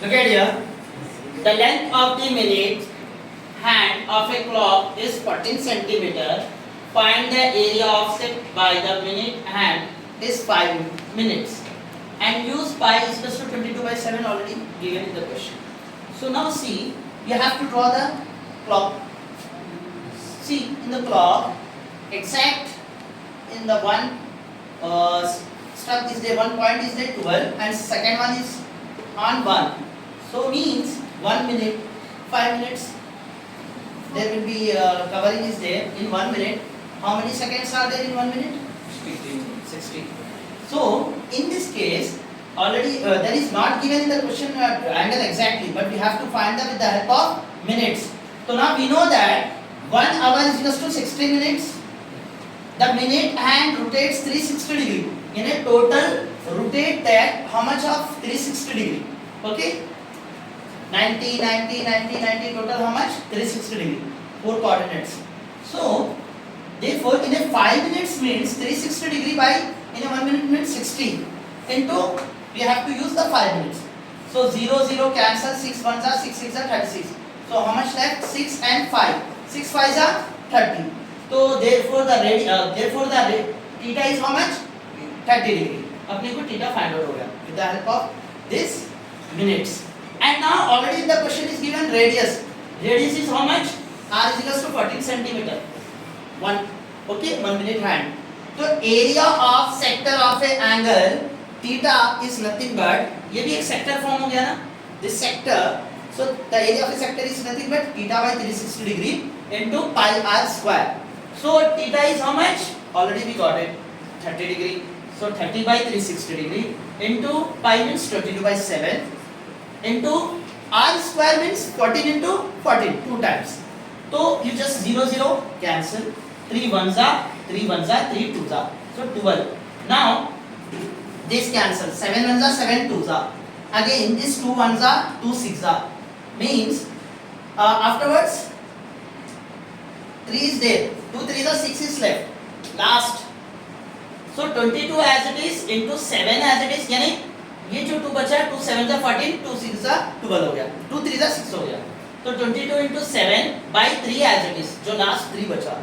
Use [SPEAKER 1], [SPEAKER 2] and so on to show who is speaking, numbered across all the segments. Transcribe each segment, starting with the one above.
[SPEAKER 1] Look at here. The length of the minute hand of a clock is 14 centimeter. Find the area offset by the minute hand is 5 minutes. And use pi is equal to 22 by 7 already given in the question. So now see, you have to draw the clock. See in the clock, exact in the one stuck is there, one point is there 12 and second one is on 1. So means 1 minute, 5 minutes. There will be covering is there in 1 minute. How many seconds are there in 1 minute? 60. So in this case, already that is not given in the question angle exactly, but we have to find that with the help of minutes. So now we know that 1 hour is equal to 60 minutes. The minute hand rotates 360 degree. In a total rotate that how much of 360 degree? Okay. 90, 90, 90, 90 total how much? 360 degree. 4 coordinates. So therefore in a 5 minutes means 360 degree by in a 1 minute means 60 into we have to use the 5 minutes. So 0 0 cancel, 6 ones are 6 6 are 36. So how much left? 6 and 5. 6 5s are 30. So therefore the theta is how much? 30 degree. अपने को theta find out हो गया with the help of this minutes. And now already the question is given radius. Radius is how much? R is equals to 14 centimeter. 1 minute hand. So area of sector of a angle theta is nothing but ये भी एक sector form हो गया ना? This sector. So the area of a sector is nothing but theta by 360 degree into pi r square. So theta is how much? Already we got it. 30 degree. So 30 by 360 degree into pi means 22 by 7 into r square means 14 into 14 2 times. So you just 0 0 cancel. 3 ones are 3 twos are. So 12. Now this cancel. 7 ones are 7 twos are. Again this 2 ones are 2 6 are. Means afterwards 3 is there. 2 3s are 6 is left. Last. So 22 as it is into 7 as it is. यानी ये जो 2 बचा 2 7 are 14 2 6 are 12 हो गया 2 3 are 6 हो गया. तो 22 into 7 by 3 as it is. जो last 3 बचा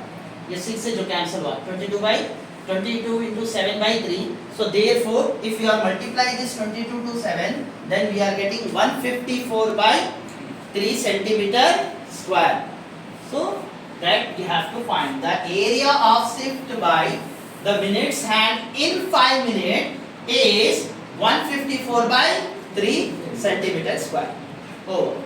[SPEAKER 1] ये 6 से जो cancel हुआ 22 into 7 by 3. So therefore if you are multiply this 22 to 7 then we are getting 154 by 3 centimeter square. So that we have to find the area of shift by the minutes hand in 5 minutes is 154 by 3 centimeter square. Oh.